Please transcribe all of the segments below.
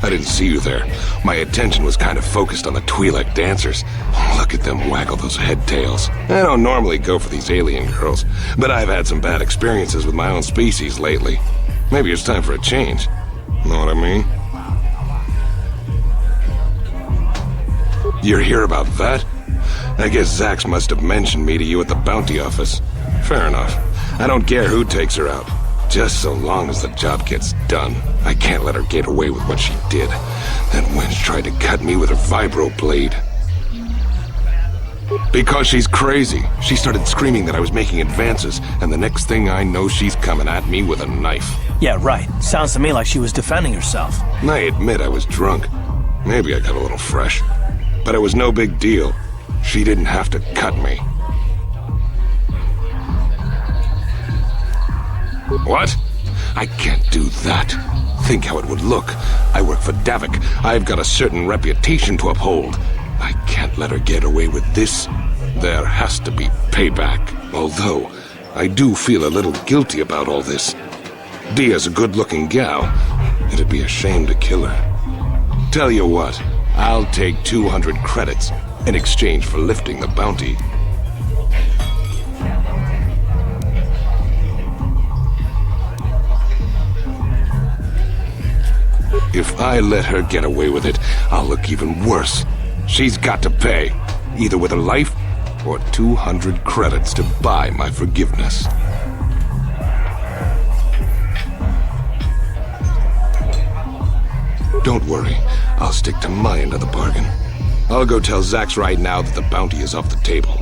I didn't see you there. My attention was kind of focused on the Twi'lek dancers. Look at them waggle those head tails. I don't normally go for these alien girls, but I've had some bad experiences with my own species lately. Maybe it's time for a change. Know what I mean? You're here about that? I guess Zax must have mentioned me to you at the bounty office. Fair enough. I don't care who takes her out. Just so long as the job gets done. I can't let her get away with what she did. That wench tried to cut me with her vibro blade. Because she's crazy. She started screaming that I was making advances, and the next thing I know, she's coming at me with a knife. Yeah, right. Sounds to me like she was defending herself. I admit I was drunk. Maybe I got a little fresh. But it was no big deal. She didn't have to cut me. What? I can't do that. Think how it would look. I work for Davik. I've got a certain reputation to uphold. I can't let her get away with this. There has to be payback. Although, I do feel a little guilty about all this. Dia's a good-looking gal. It'd be a shame to kill her. Tell you what, I'll take 200 credits in exchange for lifting the bounty. If I let her get away with it, I'll look even worse. She's got to pay, either with her life or 200 credits to buy my forgiveness. Don't worry, I'll stick to my end of the bargain. I'll go tell Zax right now that the bounty is off the table.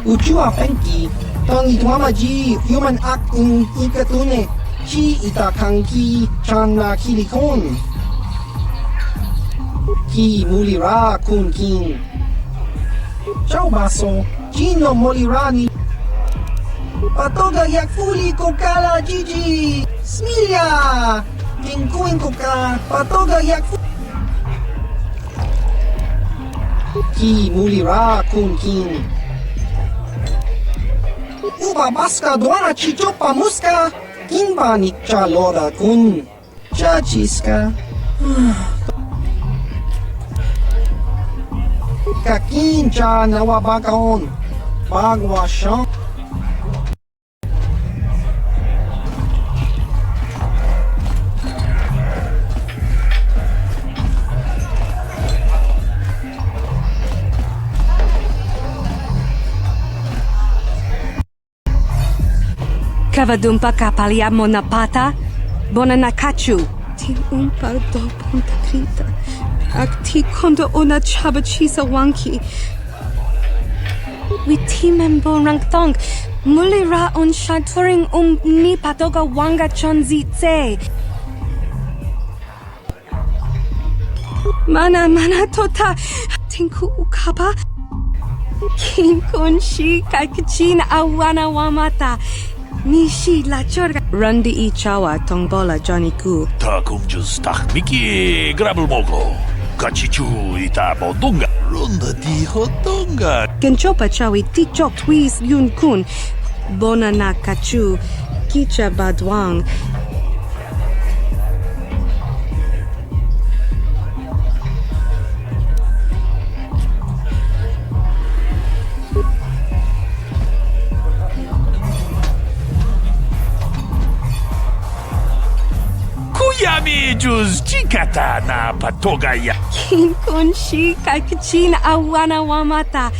Ujua penki, tong itwamaji human act in ikatune, chi itakanki chana kilikon. Ki mulira kun king. Ciao baso, Gino molirani. Patoga yakfuli kokala Gigi. Smilia, tinkuin koka, patoga yakfuli. Ki mulira kun king. Uba baska doana chichopa muska. Kimba nikcha loda kun. Chachiska. Kakincha nawabakaon. Bagwashan. Kavadumpa kapaliamo na pata, bonanakachu. Ti umpa do punta krita. Ak ti kondo ona chaba chisa wanki. Witimembo rangthong. Mulira on shaturing ni patoga wanga chonzi tse. Mana tota. Tinku ukapa. Kinkun shi kakichin awana wamata. Nishi la chorga. Rundi I chawa tongbola Johnny Ku. Ta kumjus tak miki grabel moko. Kachichu ita bodunga. Runda di hotunga. Genchopa chawi tichok twis yun kun. Bona na kachu. Kicha badwang. Yami juz chikata na patoga ya. Kinkun shi kakichin awana wamata.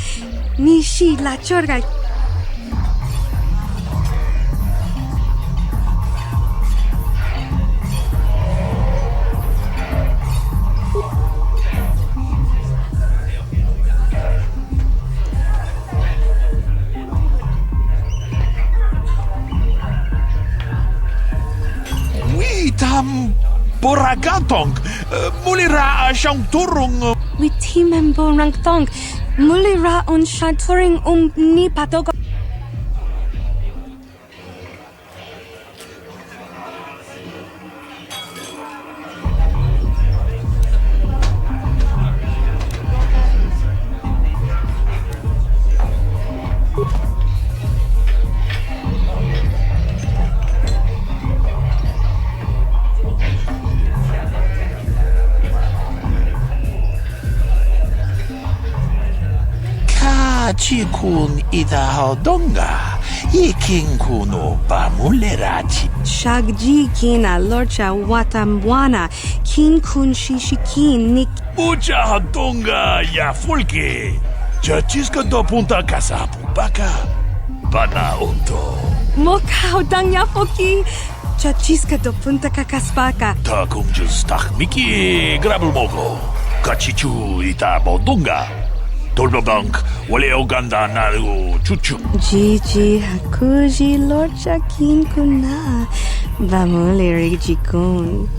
Nishi la chorga. Tam boragatong mulira siyang turong. Witimembo rangthong. Mulira on shaturing ni patoga. Kachikun itahodonga. Iking kuno pamulerachi. Shagji kina lorcha watamwana. Kin kun shishikin nik. Mucha hodonga ya fulke. Chachiska do punta kasapu baka. Bana unto. Mokao dang yafoki. Chachiska do punta kakaspaka. Takum just tak miki grabel mogo. Kachichu ita bodunga. Tolbabank wale oganda naru chuchu. Gigi hakuji lorcha kin kuna. Vamuleri jikun.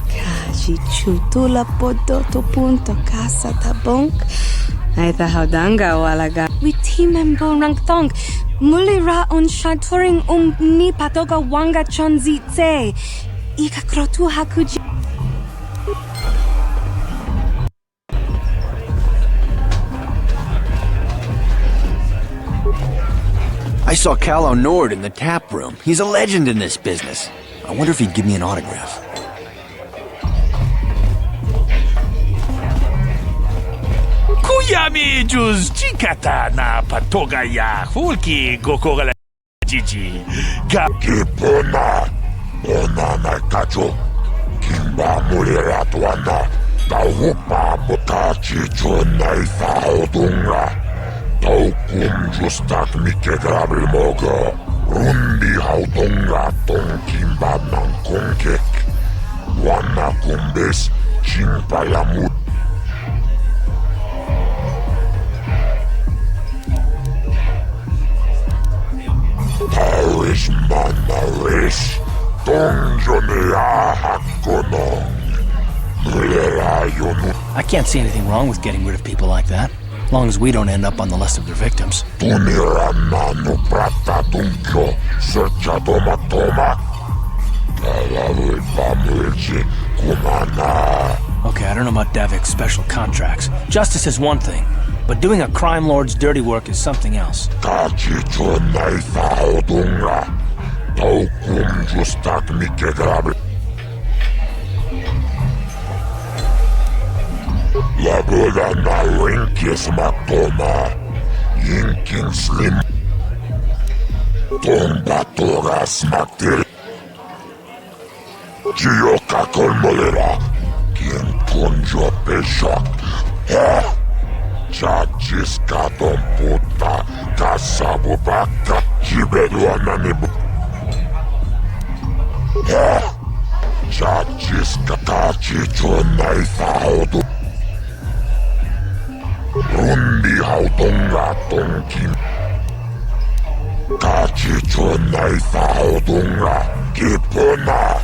Kaji chutula podoto punto casa tabonk. Aita haudanga walaga. Witimembo rangthong. Mulira on shanturing ni patoga wanga chonzitse. Ika krotu hakuji. I saw Calo Nord in the tap room. He's a legend in this business. I wonder if he'd give me an autograph. Kuyami juz chikata na patoga ya hulki gokora Gigi. Kipona. Ona na kacho. Kimba mulera tuana. Taupa mutachi chona ifaudunga. Taukum justak mike grabel mogo. Rundi haudunga ton kimba nan konkek. Wana kumbes chimpayamut. Paris manaris. Tonjonea hakonong. Mulera yonu. I can't see anything wrong with getting rid of people like that. As long as we don't end up on the list of their victims. Tuniranano prata dunkyo, searcha toma toma. Kalawe pamulchi kumana. Okay, I don't know about Davik's special contracts. Justice is one thing, but doing a crime lord's dirty work is something else. Kachicho naifa odunga. Taukum justak mike grabe. La boda na rinkis matoma. Yinkin slim. Tomba toras materi. Gioca colmolera. Quien conjo peshak. Chachiska don puta. Kasabu baka. Jibedu ananibu. Chachiska kachicho naifa odu. Rundi haudunga tonkin. Kachicho naifa haudunga. Kipona.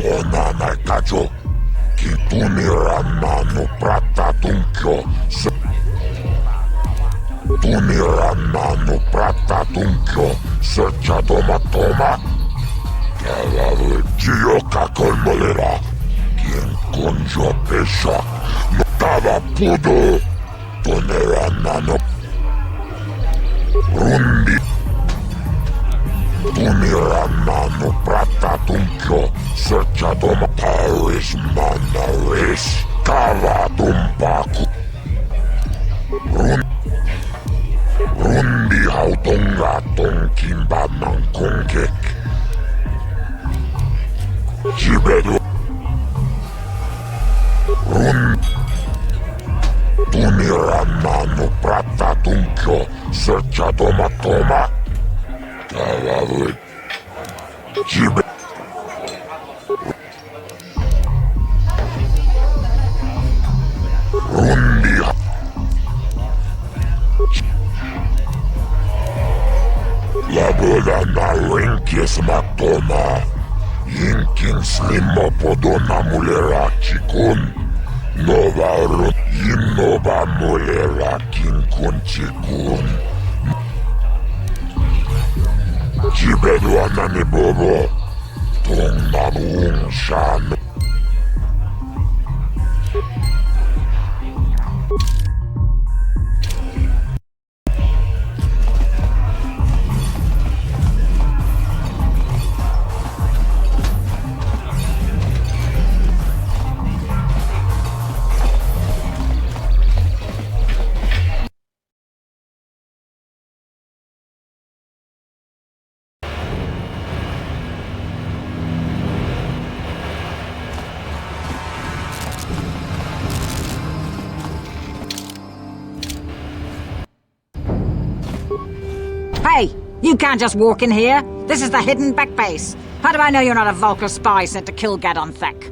Ona na kacho. Kitunira nanu prata tunkyo. Tunira nanu prata tunkyo. Searcha toma toma. Kalawe gioca colmolera. Quien conjo pesha. Notaba pudo. Ponera nano. Rundi. Tunira nano prata tunkyo. Searcha toma. Paris manaris. Kava tumpaku. Rundi haudunga tonkimba nan konkek. Jibedu. Tunira nano prata tunkyo. Searcha toma toma. Kalawe. Jibedu. Rundi. La boda na rinkis matoma. Yinkin slimo podona mulera chikun. Nova rut yinova mulera kinkun chikun. Jibedu anani bobo. Tong nabuung shan. Hey, you can't just walk in here. This is the hidden back base. How do I know you're not a Vulkar spy sent to kill Gadon Thek?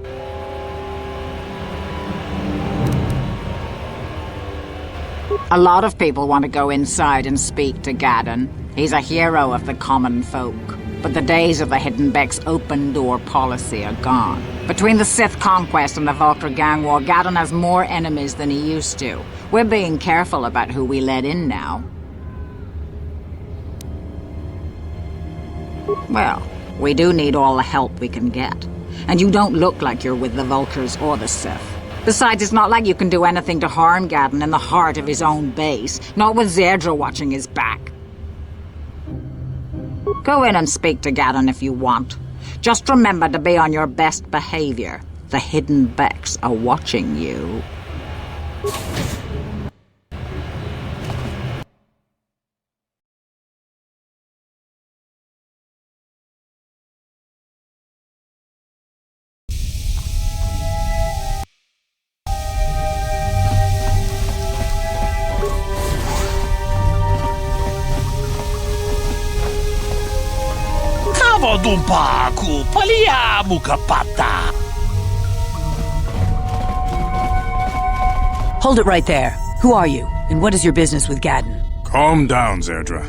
A lot of people want to go inside and speak to Gadon. He's a hero of the common folk. But the days of the Hidden Beck's open-door policy are gone. Between the Sith conquest and the Vulkar gang war, Gadon has more enemies than he used to. We're being careful about who we let in now. Well, we do need all the help we can get. And you don't look like you're with the Vulkars or the Sith. Besides, it's not like you can do anything to harm Gadon in the heart of his own base, not with Zerdra watching his back. Go in and speak to Gadon if you want. Just remember to be on your best behavior. The Hidden Becks are watching you. Dumpaku, paliamu kapata. Hold it right there. Who are you, and what is your business with Gadon? Calm down, Zerdra.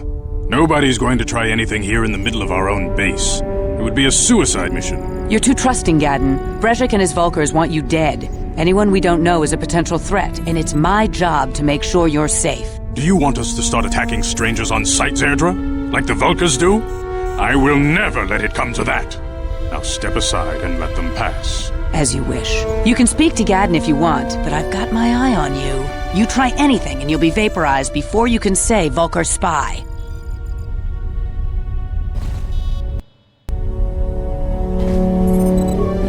Nobody's going to try anything here in the middle of our own base. It would be a suicide mission. You're too trusting, Gadon. Brejik and his Vulkars want you dead. Anyone we don't know is a potential threat, and it's my job to make sure you're safe. Do you want us to start attacking strangers on sight, Zerdra? Like the Vulkars do? I will never let it come to that. Now step aside and let them pass. As you wish. You can speak to Gadon if you want, but I've got my eye on you. You try anything and you'll be vaporized before you can say Vulkar spy.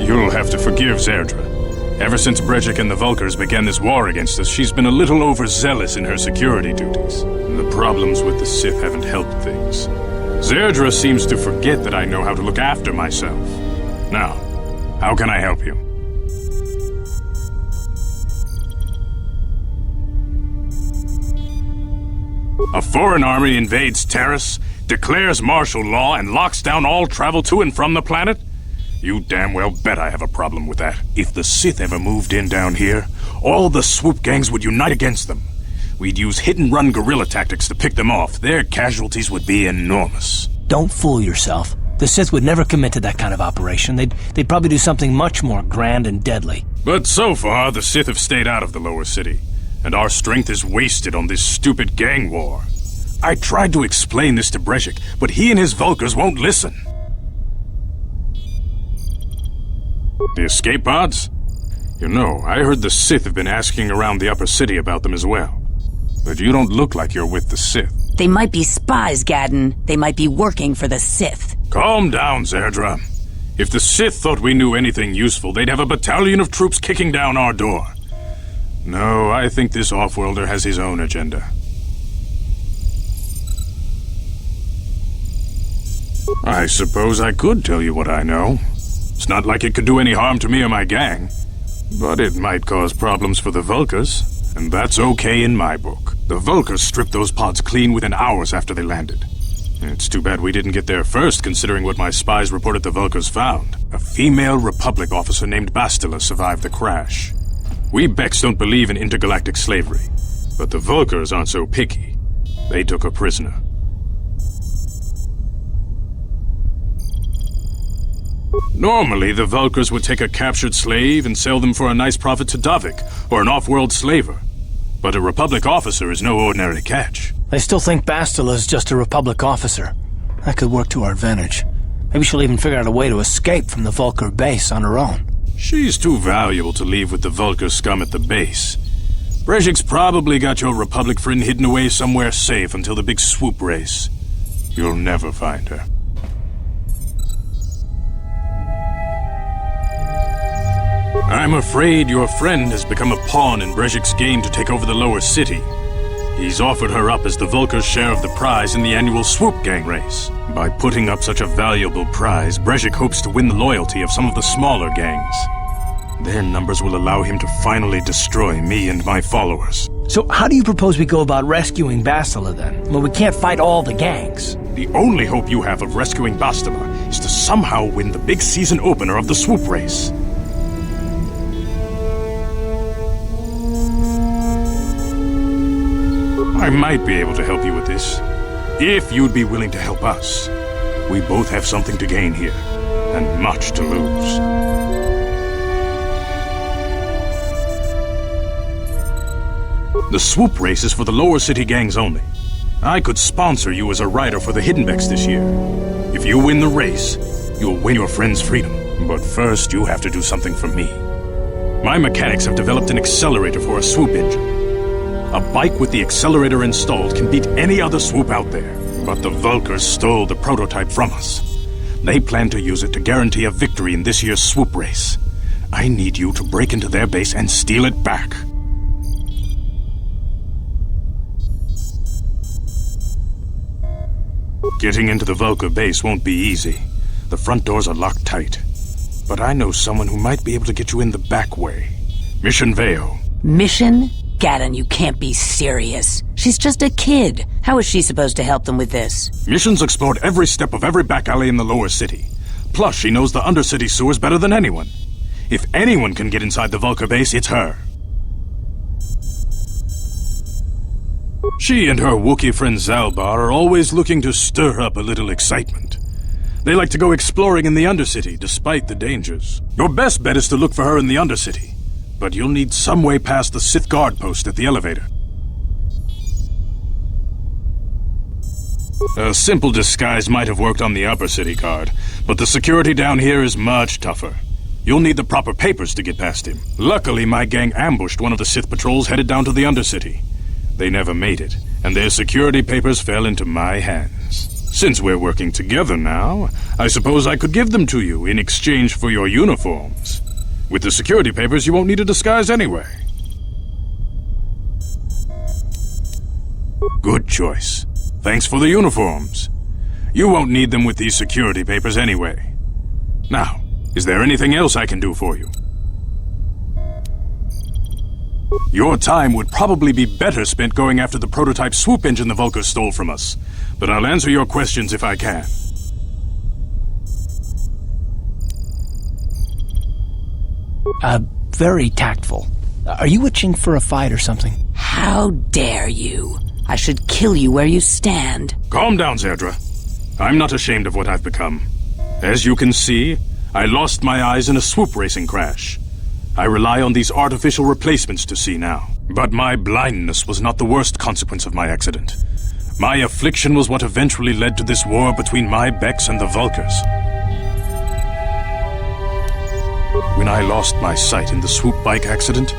You'll have to forgive Zerdra. Ever since Brejik and the Vulkars began this war against us, she's been a little overzealous in her security duties. The problems with the Sith haven't helped things. Zerdra seems to forget that I know how to look after myself. Now, how can I help you? A foreign army invades Terrace, declares martial law, and locks down all travel to and from the planet? You damn well bet I have a problem with that. If the Sith ever moved in down here, all the swoop gangs would unite against them. We'd use hit-and-run guerrilla tactics to pick them off. Their casualties would be enormous. Don't fool yourself. The Sith would never commit to that kind of operation. They'd probably do something much more grand and deadly. But so far, the Sith have stayed out of the lower city, and our strength is wasted on this stupid gang war. I tried to explain this to Brejik, but he and his Vulkars won't listen. The escape pods? You know, I heard the Sith have been asking around the upper city about them as well. But you don't look like you're with the Sith. They might be spies, Gadon. They might be working for the Sith. Calm down, Zerdra. If the Sith thought we knew anything useful, they'd have a battalion of troops kicking down our door. No, I think this off-worlder has his own agenda. I suppose I could tell you what I know. It's not like it could do any harm to me or my gang. But it might cause problems for the Vulkars. And that's okay in my book. The Vulkars stripped those pods clean within hours after they landed. It's too bad we didn't get there first, considering what my spies reported the Vulkars found. A female Republic officer named Bastila survived the crash. We Becks don't believe in intergalactic slavery, but the Vulkars aren't so picky. They took her prisoner. Normally, the Vulkars would take a captured slave and sell them for a nice profit to Davik, or an off-world slaver. But a Republic officer is no ordinary catch. I still think Bastila is just a Republic officer. That could work to our advantage. Maybe she'll even figure out a way to escape from the Vulkar base on her own. She's too valuable to leave with the Vulkar scum at the base. Brejik's probably got your Republic friend hidden away somewhere safe until the big swoop race. You'll never find her. I'm afraid your friend has become a pawn in Brejik's game to take over the lower city. He's offered her up as the Vulkar's share of the prize in the annual swoop gang race. By putting up such a valuable prize, Brejik hopes to win the loyalty of some of the smaller gangs. Their numbers will allow him to finally destroy me and my followers. So how do you propose we go about rescuing Bastila then? Well, we can't fight all the gangs. The only hope you have of rescuing Bastila is to somehow win the big season opener of the swoop race. I might be able to help you with this, if you'd be willing to help us. We both have something to gain here, and much to lose. The swoop race is for the lower city gangs only. I could sponsor you as a rider for the Hiddenbecks this year. If you win the race, you'll win your friend's freedom. But first, you have to do something for me. My mechanics have developed an accelerator for a swoop engine. A bike with the accelerator installed can beat any other swoop out there. But the Vulkars stole the prototype from us. They plan to use it to guarantee a victory in this year's swoop race. I need you to break into their base and steal it back. Getting into the Vulkar base won't be easy. The front doors are locked tight. But I know someone who might be able to get you in the back way. Mission Veo. Mission? Gadon, you can't be serious. She's just a kid. How is she supposed to help them with this? Mission's explored every step of every back alley in the lower city. Plus, she knows the undercity sewers better than anyone. If anyone can get inside the Vulkar base, it's her. She and her Wookiee friend Zalbar are always looking to stir up a little excitement. They like to go exploring in the Undercity, despite the dangers. Your best bet is to look for her in the Undercity, but you'll need some way past the Sith guard post at the elevator. A simple disguise might have worked on the Upper City guard, but the security down here is much tougher. You'll need the proper papers to get past him. Luckily, my gang ambushed one of the Sith patrols headed down to the Undercity. They never made it, and their security papers fell into my hands. Since we're working together now, I suppose I could give them to you in exchange for your uniforms. With the security papers, you won't need a disguise anyway. Good choice. Thanks for the uniforms. You won't need them with these security papers anyway. Now, is there anything else I can do for you? Your time would probably be better spent going after the prototype swoop engine the Vulkars stole from us, but I'll answer your questions if I can. Very tactful. Are you itching for a fight or something? How dare you? I should kill you where you stand. Calm down, Zerdra. I'm not ashamed of what I've become. As you can see, I lost my eyes in a swoop racing crash. I rely on these artificial replacements to see now. But my blindness was not the worst consequence of my accident. My affliction was what eventually led to this war between my Becks and the Vulkars. When I lost my sight in the swoop bike accident,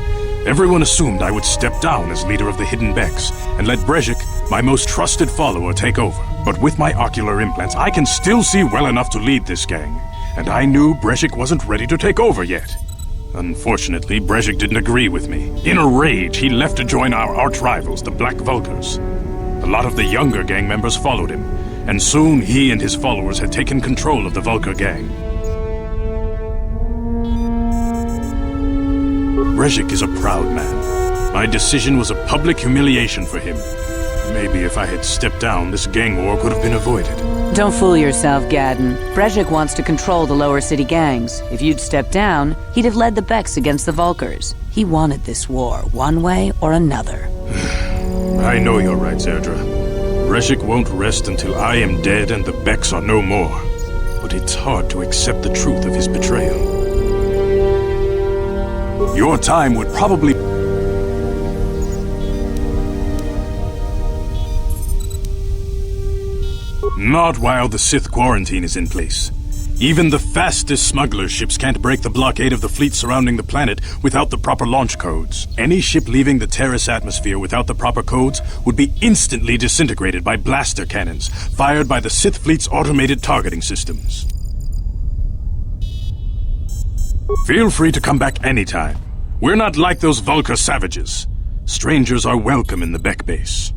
everyone assumed I would step down as leader of the Hidden Becks and let Brejik, my most trusted follower, take over. But with my ocular implants, I can still see well enough to lead this gang, and I knew Brejik wasn't ready to take over yet. Unfortunately, Brejik didn't agree with me. In a rage, he left to join our arch-rivals, the Black Vulkars. A lot of the younger gang members followed him, and soon he and his followers had taken control of the Vulkar gang. Brejik is a proud man. My decision was a public humiliation for him. Maybe if I had stepped down, this gang war could have been avoided. Don't fool yourself, Gadon. Brejik wants to control the lower city gangs. If you'd stepped down, he'd have led the Becks against the Vulkars. He wanted this war, one way or another. I know you're right, Zerdra. Brejik won't rest until I am dead and the Becks are no more. But it's hard to accept the truth of his betrayal. Your time would probably... Not while the Sith quarantine is in place. Even the fastest smuggler ships can't break the blockade of the fleet surrounding the planet without the proper launch codes. Any ship leaving the Terrace atmosphere without the proper codes would be instantly disintegrated by blaster cannons fired by the Sith fleet's automated targeting systems. Feel free to come back anytime. We're not like those Vulkar savages. Strangers are welcome in the Beck base.